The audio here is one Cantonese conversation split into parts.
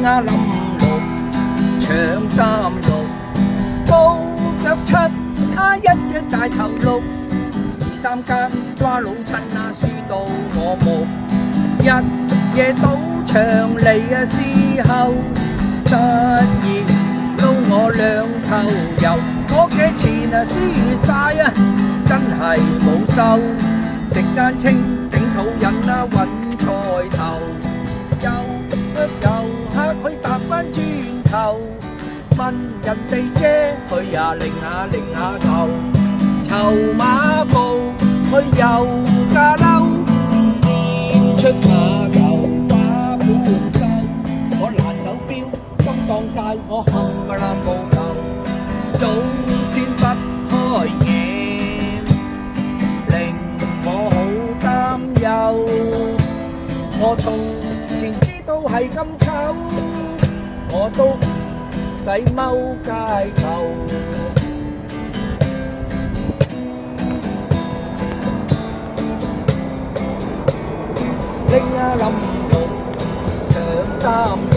啊林綠長衫綠，高腳七啊一隻大頭鹿，二三間瓜老襯啊輸到我目，日夜賭場嚟嘅時候，實現到我兩頭油，我嘅錢啊輸晒啊，真係冇收，食間清頂肚癮啊揾菜頭，遊客去搭返轉頭，問人哋啫，去呀擰下頭，籌碼步去油價嬲，練出馬頭把本收，我爛手錶金當晒，我冚唪唥冇留，早先不開眼，令我好擔憂。我從前知道係咁醜，我都唔使踎街頭。拎啊林綠長衫綠，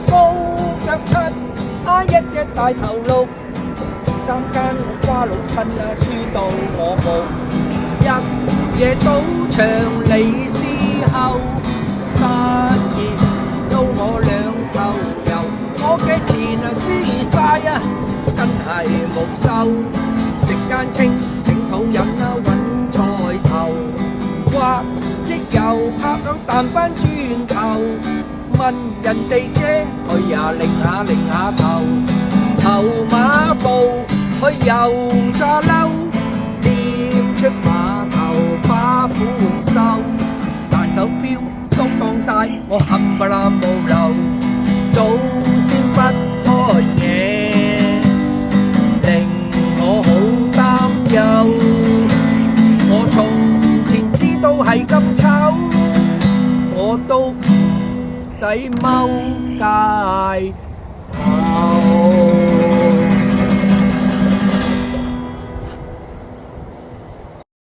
高腳七啊一隻大頭鹿，二三間瓜老襯啊輸到我目，日夜賭場嚟時候，實現到我兩頭油，我嘅錢啊輸晒啊，真係冇收，食間清頂肚癮啊揾菜頭，或者又拍到彈返轉頭，問人哋啫，去呀擰下頭，籌碼步去油炸嬲，練出碼頭把本收，爛手錶都當晒，我冚唪唥冇留，早先不開眼，令我好擔憂。我從前知道係咁醜，我都唔使踎街頭。